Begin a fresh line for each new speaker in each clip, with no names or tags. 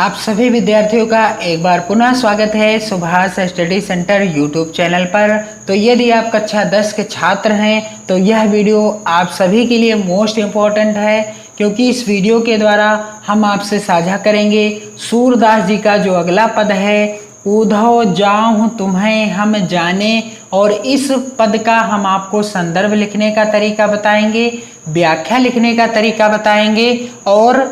आप सभी विद्यार्थियों का एक बार पुनः स्वागत है Subhash study centre YouTube channel पर। तो यदि आप कक्षा 10 के छात्र हैं तो यह वीडियो आप सभी के लिए मोस्ट इम्पोर्टेंट है, क्योंकि इस वीडियो के द्वारा हम आपसे साझा करेंगे सूरदास जी का जो अगला पद है, ऊधव जाऊं तुम्हें हम जाने। और इस पद का हम आपको संदर्भ लिखने का तरीका बताएंगे, व्याख्या लिखने का तरीका बताएंगे और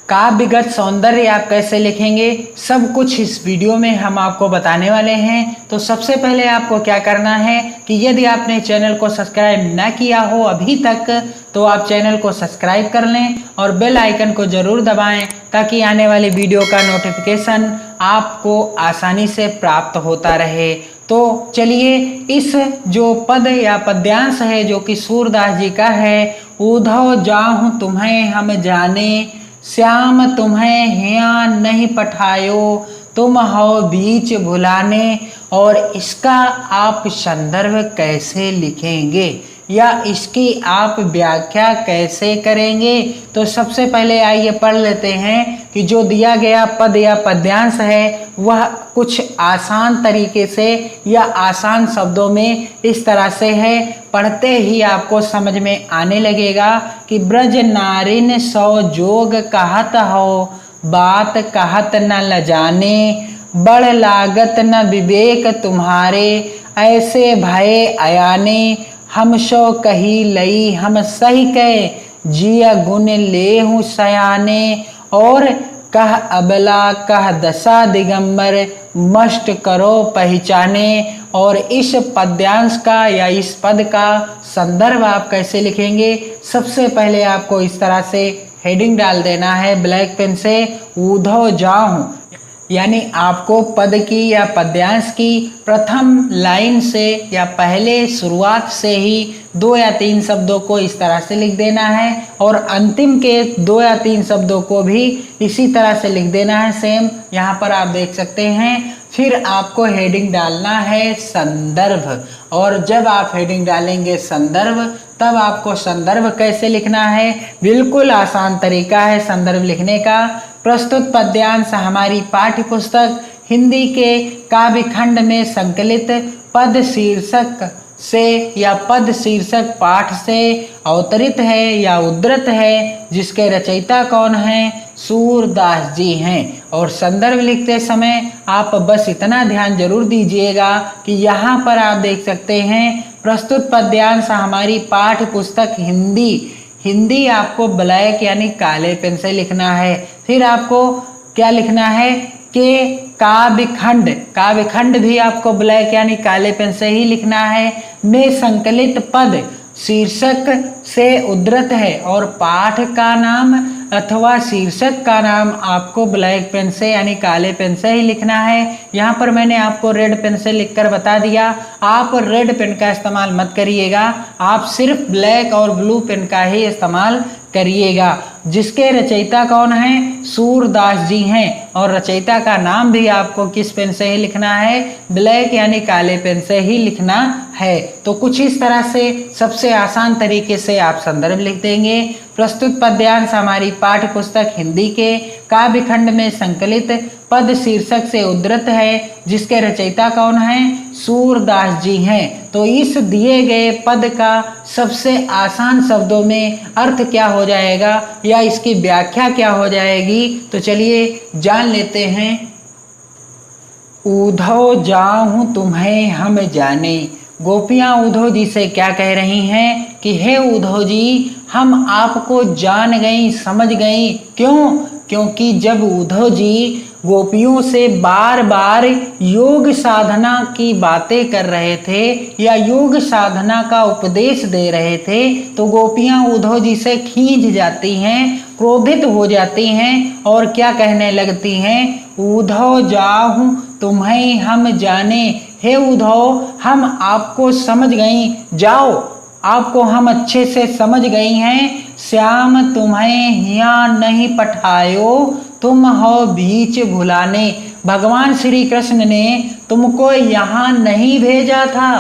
काव्यगत सौंदर्य आप कैसे लिखेंगे, सब कुछ इस वीडियो में हम आपको बताने वाले हैं। तो सबसे पहले आपको क्या करना है कि यदि आपने चैनल को सब्सक्राइब ना किया हो अभी तक तो आप चैनल को सब्सक्राइब कर लें और बेल आइकन को जरूर दबाएं, ताकि आने वाली वीडियो का नोटिफिकेशन आपको आसानी से प्राप्त होता रहे। तो चलिए इस जो पद या पद्यांश है जो कि सूरदास जी का है, ऊधव जाऊं तुम्हें हम जाने, श्याम तुम्हें हिया नहीं पठायो, तुम हो बीच भुलाने। और इसका आप संदर्भ कैसे लिखेंगे या इसकी आप व्याख्या कैसे करेंगे, तो सबसे पहले आइए पढ़ लेते हैं कि जो दिया गया पद या पद्यांश है वह कुछ आसान तरीके से या आसान शब्दों में इस तरह से है। पढ़ते ही आपको समझ में आने लगेगा कि ब्रज नारिन सौ जोग कहत हो, बात कहत न लजाने, बड़ लागत न विवेक तुम्हारे, ऐसे भय अयाने, हम सो कही लई हम सही कह, जिया गुण लेहु सयाने। और कह अबला कह दशा दिगंबर, मस्ट करो पहचाने। और इस पद्यांश का या इस पद का संदर्भ आप कैसे लिखेंगे, सबसे पहले आपको इस तरह से हेडिंग डाल देना है ब्लैक पेन से, ऊधव जाऊं। यानी आपको पद की या पद्यांश की प्रथम लाइन से या पहले शुरुआत से ही 2 या 3 शब्दों को इस तरह से लिख देना है और अंतिम के 2 या 3 शब्दों को भी इसी तरह से लिख देना है, सेम यहाँ पर आप देख सकते हैं। फिर आपको हेडिंग डालना है संदर्भ, और जब आप हेडिंग डालेंगे संदर्भ तब आपको संदर्भ कैसे लिखना है, बिल्कुल आसान तरीका है संदर्भ लिखने का। प्रस्तुत पद्यांश हमारी पाठ्य पुस्तक हिंदी के काव्य खंड में संकलित पद शीर्षक से या पद शीर्षक पाठ से अवतरित है या उद्धृत है, जिसके रचयिता कौन हैं, सूरदास जी हैं। और संदर्भ लिखते समय आप बस इतना ध्यान जरूर दीजिएगा कि यहाँ पर आप देख सकते हैं प्रस्तुत पद्यांश हमारी पाठ्य पुस्तक हिंदी आपको ब्लैक यानी काले पेन से लिखना है। फिर आपको क्या लिखना है कि काव्य खंड भी आपको ब्लैक यानी काले पेन से ही लिखना है, में संकलित पद शीर्षक से उद्धृत है। और पाठ का नाम अथवा शीर्षक का नाम आपको ब्लैक पेन से यानी काले पेन से ही लिखना है। यहाँ पर मैंने आपको रेड पेन से लिखकर बता दिया, आप रेड पेन का इस्तेमाल मत करिएगा, आप सिर्फ ब्लैक और ब्लू पेन का ही इस्तेमाल करिएगा। जिसके रचयिता कौन हैं, सूरदास जी हैं। और रचयिता का नाम भी आपको किस पेन से ही लिखना है, ब्लैक यानी काले पेन से ही लिखना है। तो कुछ इस तरह से सबसे आसान तरीके से आप संदर्भ लिख देंगे। प्रस्तुत पद्यांश हमारी पाठ्य पुस्तक हिंदी के काव्य खंड में संकलित पद शीर्षक से उद्धृत है, जिसके रचयिता कौन हैं, सूरदास जी हैं। तो इस दिए गए पद का सबसे आसान शब्दों में अर्थ क्या हो जाएगा या इसकी व्याख्या क्या हो जाएगी, तो चलिए जान लेते हैं। ऊधव जाऊं तुम्हें हम जाने। गोपियां उद्धव जी से क्या कह रही हैं कि हे उद्धव जी, हम आपको जान गई, समझ गई। क्यों? क्योंकि जब उद्धव जी गोपियों से बार बार योग साधना की बातें कर रहे थे या योग साधना का उपदेश दे रहे थे, तो गोपियां उद्धव जी से खींच जाती हैं, क्रोधित हो जाती हैं और क्या कहने लगती हैं, उद्धव जाऊं तुम्हें हम जाने। हे उद्धव, हम आपको समझ गई, जाओ, आपको हम अच्छे से समझ गई हैं। श्याम तुम्हें हिया नहीं पठायो, तुम हो बीच भुलाने। भगवान श्री कृष्ण ने तुमको यहाँ नहीं भेजा था,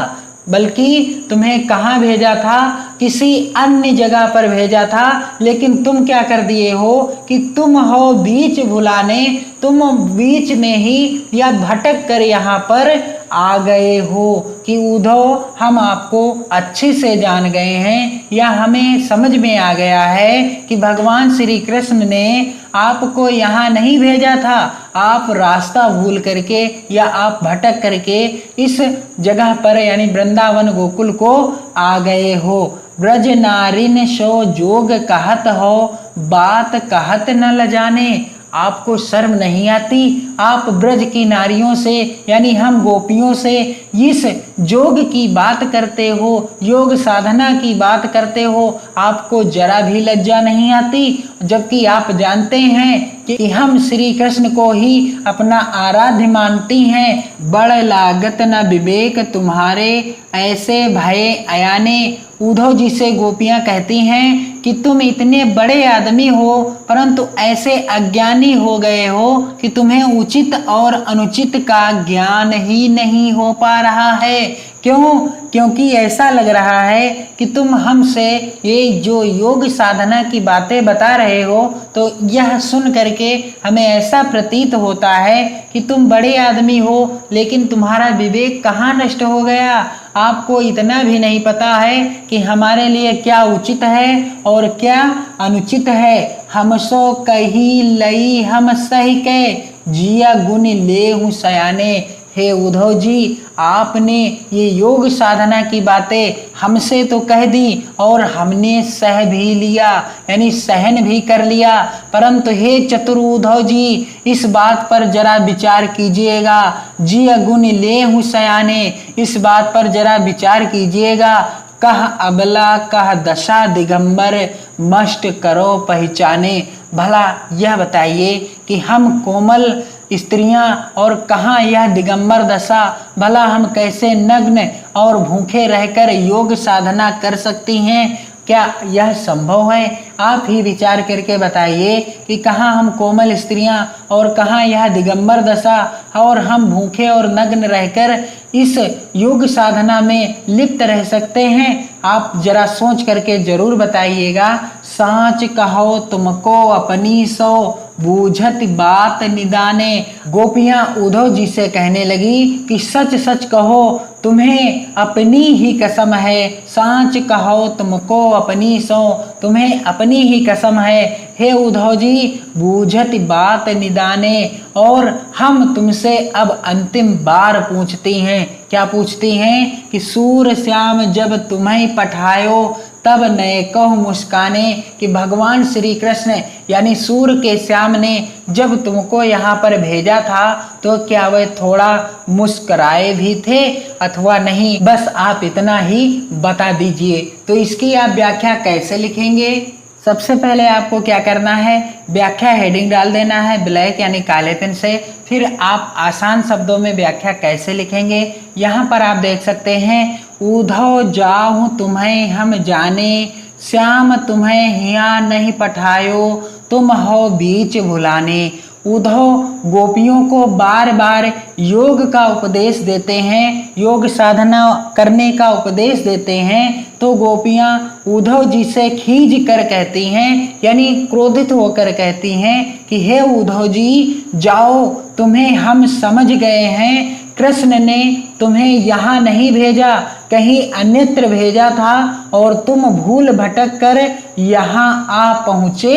बल्कि तुम्हें कहाँ भेजा था कि किसी अन्य जगह पर भेजा था, लेकिन तुम क्या कर दिए हो कि तुम हो बीच भुलाने, तुम बीच में ही या भटक कर यहाँ पर आ गए हो कि उद्धव हम आपको अच्छे से जान गए हैं, या हमें समझ में आ गया है कि भगवान श्री कृष्ण ने आपको यहाँ नहीं भेजा था, आप रास्ता भूल करके या आप भटक करके इस जगह पर यानी वृंदावन गोकुल को आ गए हो। ब्रज नारिन सो जोग कहत हो, बात कहत न ल जाने। आपको शर्म नहीं आती? आप ब्रज की नारियों से यानी हम गोपियों से इस जोग की बात करते हो, योग साधना की बात करते हो, आपको जरा भी लज्जा नहीं आती? जबकि आप जानते हैं कि हम श्री कृष्ण को ही अपना आराध्य मानती हैं। बड़ लागत न विवेक तुम्हारे, ऐसे भय अयाने। उद्धव जी से गोपियां कहती हैं कि तुम इतने बड़े आदमी हो, परंतु ऐसे अज्ञानी हो गए हो कि तुम्हें उचित और अनुचित का ज्ञान ही नहीं हो पा रहा है। क्यों? क्योंकि ऐसा लग रहा है कि तुम हमसे ये जो योग साधना की बातें बता रहे हो, तो यह सुन करके हमें ऐसा प्रतीत होता है कि तुम बड़े आदमी हो, लेकिन तुम्हारा विवेक कहाँ नष्ट हो गया। आपको इतना भी नहीं पता है कि हमारे लिए क्या उचित है और क्या अनुचित है। हम सो कही लई हम सही के, जिया गुण ले हूँ सयाने। हे उद्धव जी, आपने ये योग साधना की बातें हमसे तो कह दी और हमने सह भी लिया, यानी सहन भी कर लिया, परंतु हे चतुर उद्धव जी, इस बात पर जरा विचार कीजिएगा। जी अगुण ले हूँ सयाने, इस बात पर जरा विचार कीजिएगा। कह अबला कह दशा दिगंबर, मष्ट करो पहचाने। भला यह बताइए कि हम कोमल स्त्रियां और कहाँ यह दिगंबर दशा, भला हम कैसे नग्न और भूखे रहकर योग साधना कर सकती हैं? क्या यह संभव है? आप ही विचार करके बताइए कि कहाँ हम कोमल स्त्रियां और कहाँ यह दिगंबर दशा, और हम भूखे और नग्न रहकर इस योग साधना में लिप्त रह सकते हैं? आप जरा सोच करके जरूर बताइएगा। सांच कहो तुमको अपनी सो, बूझत बात निदाने। गोपियां उद्धव जी से कहने लगी कि सच सच कहो, तुम्हें अपनी ही कसम है। सांच कहो तुमको अपनी सो, तुम्हें अपनी ही कसम है। हे उद्धव जी, बूझत बात निदाने। और हम तुमसे अब अंतिम बार पूछती हैं। क्या पूछती हैं? कि सूर श्याम जब तुम्हें पठायो, तब नए कहो मुस्काने। कि भगवान श्री कृष्ण यानी सूर के श्याम ने जब तुमको यहाँ पर भेजा था, तो क्या वह थोड़ा मुस्कराए भी थे अथवा नहीं? बस आप इतना ही बता दीजिए। तो इसकी आप व्याख्या कैसे लिखेंगे? सबसे पहले आपको क्या करना है, व्याख्या हेडिंग डाल देना है ब्लैक यानी काले पेन से। फिर आप आसान शब्दों में व्याख्या कैसे लिखेंगे, यहाँ पर आप देख सकते हैं। उद्धव जाऊं तुम्हें हम जाने, श्याम तुम्हें हिया नहीं पठायो, तुम हो बीच भुलाने। उद्धव गोपियों को बार बार योग का उपदेश देते हैं, योग साधना करने का उपदेश देते हैं। तो गोपियां उद्धव जी से खींच कर कहती हैं, यानी क्रोधित होकर कहती हैं कि हे उद्धव जी, जाओ, तुम्हें हम समझ गए हैं। कृष्ण ने तुम्हें यहाँ नहीं भेजा, कहीं अन्यत्र भेजा था, और तुम भूल भटक कर यहाँ आ पहुँचे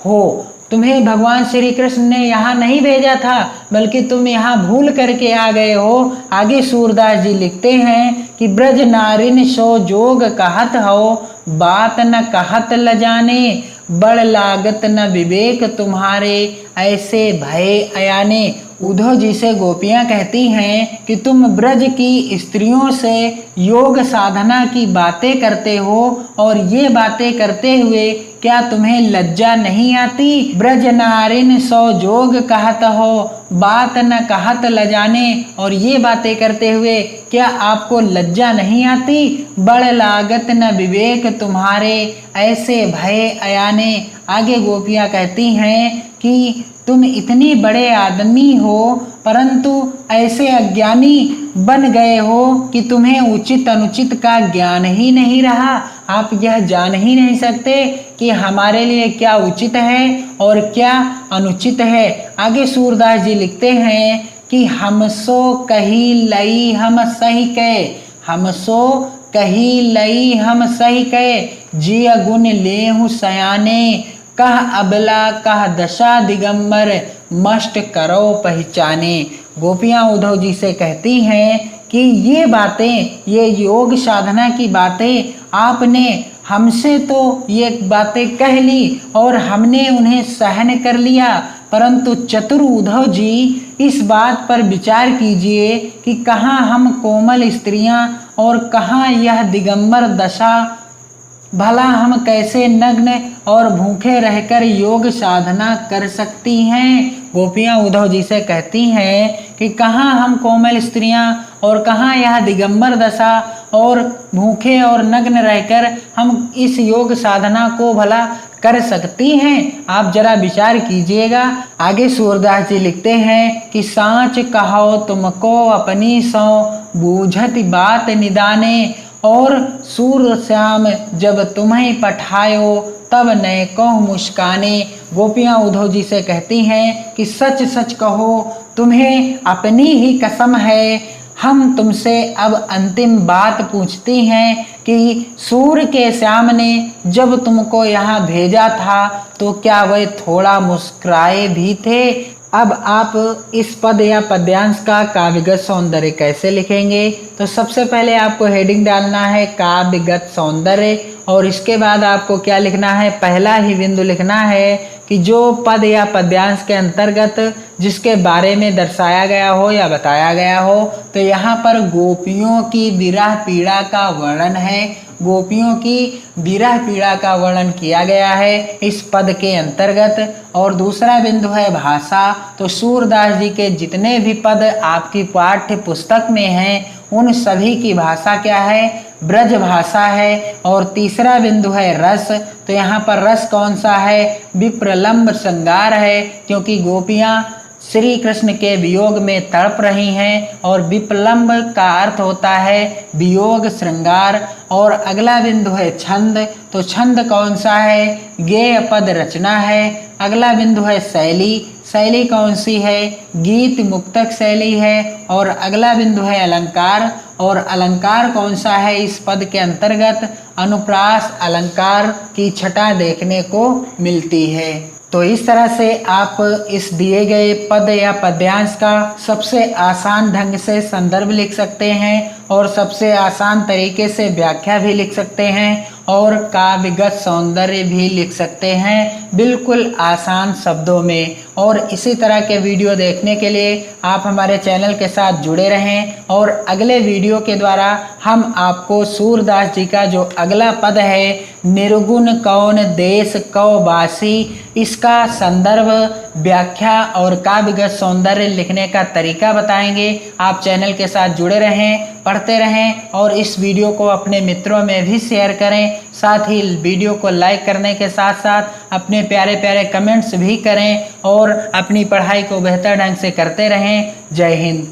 हो। तुम्हें भगवान श्री कृष्ण ने यहाँ नहीं भेजा था, बल्कि तुम यहाँ भूल करके आ गए हो। आगे सूरदास जी लिखते हैं कि ब्रज नारिन सो जोग कहत हो, बात न कहत ल जाने। बड़ लागत न विवेक तुम्हारे, ऐसे भय अयाने। उद्धव जी से गोपियां कहती हैं कि तुम ब्रज की स्त्रियों से योग साधना की बातें करते हो, और ये बातें करते हुए क्या तुम्हें लज्जा नहीं आती? ब्रज नारिन सो जोग कहत हो, बात न कहत ल जाने। और ये बातें करते हुए क्या आपको लज्जा नहीं आती? बड़ लागत न विवेक तुम्हारे, ऐसे भय अयाने। आगे गोपियां कहती हैं कि तुम इतने बड़े आदमी हो, परंतु ऐसे अज्ञानी बन गए हो कि तुम्हें उचित अनुचित का ज्ञान ही नहीं रहा। आप यह जान ही नहीं सकते कि हमारे लिए क्या उचित है और क्या अनुचित है। आगे सूरदास जी लिखते हैं कि हमसो कही लई हम सही कहे, हमसो कही लई हम सही कहे, जिय गुण लेहु सयाने, कह अबला कह दशा दिगंबर, मस्ट करो पहचाने। गोपियां उद्धव जी से कहती हैं कि ये बातें, ये योग साधना की बातें आपने हमसे तो ये बातें कह ली और हमने उन्हें सहन कर लिया, परंतु चतुर उद्धव जी इस बात पर विचार कीजिए कि कहाँ हम कोमल स्त्रियां और कहाँ यह दिगंबर दशा, भला हम कैसे नग्न और भूखे रहकर योग साधना कर सकती हैं। गोपियां उद्धव जी से कहती हैं कि कहाँ हम कोमल स्त्रियां और कहाँ यह दिगंबर दशा और भूखे और नग्न रहकर हम इस योग साधना को भला कर सकती हैं। आप जरा विचार कीजिएगा। आगे सूरदास जी लिखते हैं कि सांच कहो तुमको अपनी सो, बूझत बात निदाने, और सूर श्याम जब तुम्हें पठायो, तब नए कहो मुस्काने। गोपियां उद्धव जी से कहती हैं कि सच सच कहो, तुम्हें अपनी ही कसम है, हम तुमसे अब अंतिम बात पूछती हैं कि सूर के श्याम ने जब तुमको यहाँ भेजा था तो क्या वह थोड़ा मुस्कुराए भी थे। अब आप इस पद या पद्यांश का काव्यगत सौंदर्य कैसे लिखेंगे? तो सबसे पहले आपको हेडिंग डालना है काव्यगत सौंदर्य, और इसके बाद आपको क्या लिखना है, पहला ही बिंदु लिखना है कि जो पद या पद्यांश के अंतर्गत जिसके बारे में दर्शाया गया हो या बताया गया हो। तो यहाँ पर गोपियों की विरह पीड़ा का वर्णन है, गोपियों की विरह पीड़ा का वर्णन किया गया है इस पद के अंतर्गत। और दूसरा बिंदु है भाषा। तो सूरदास जी के जितने भी पद आपकी पाठ्य पुस्तक में हैं उन सभी की भाषा क्या है, ब्रज भाषा है। और तीसरा बिंदु है रस। तो यहाँ पर रस कौन सा है, विप्रलंब श्रृंगार है, क्योंकि गोपियाँ श्री कृष्ण के वियोग में तड़प रही हैं और विप्रलंब का अर्थ होता है वियोग श्रृंगार। और अगला बिंदु है छंद। तो छंद कौन सा है, गेय पद रचना है। अगला बिंदु है शैली, शैली कौन सी है, गीत मुक्तक शैली है। और अगला बिंदु है अलंकार, और अलंकार कौन सा है इस पद के अंतर्गत, अनुप्रास अलंकार की छटा देखने को मिलती है। तो इस तरह से आप इस दिए गए पद या पद्यांश का सबसे आसान ढंग से संदर्भ लिख सकते हैं और सबसे आसान तरीके से व्याख्या भी लिख सकते हैं और काव्यगत सौंदर्य भी लिख सकते हैं, बिल्कुल आसान शब्दों में। और इसी तरह के वीडियो देखने के लिए आप हमारे चैनल के साथ जुड़े रहें, और अगले वीडियो के द्वारा हम आपको सूरदास जी का जो अगला पद है, निर्गुण कौन देश कौ बासी, इसका संदर्भ, व्याख्या और काव्यगत सौंदर्य लिखने का तरीका बताएंगे। आप चैनल के साथ जुड़े रहें, पढ़ते रहें और इस वीडियो को अपने मित्रों में भी शेयर करें। साथ ही वीडियो को लाइक करने के साथ साथ अपने प्यारे प्यारे कमेंट्स भी करें और अपनी पढ़ाई को बेहतर ढंग से करते रहें। जय हिंद।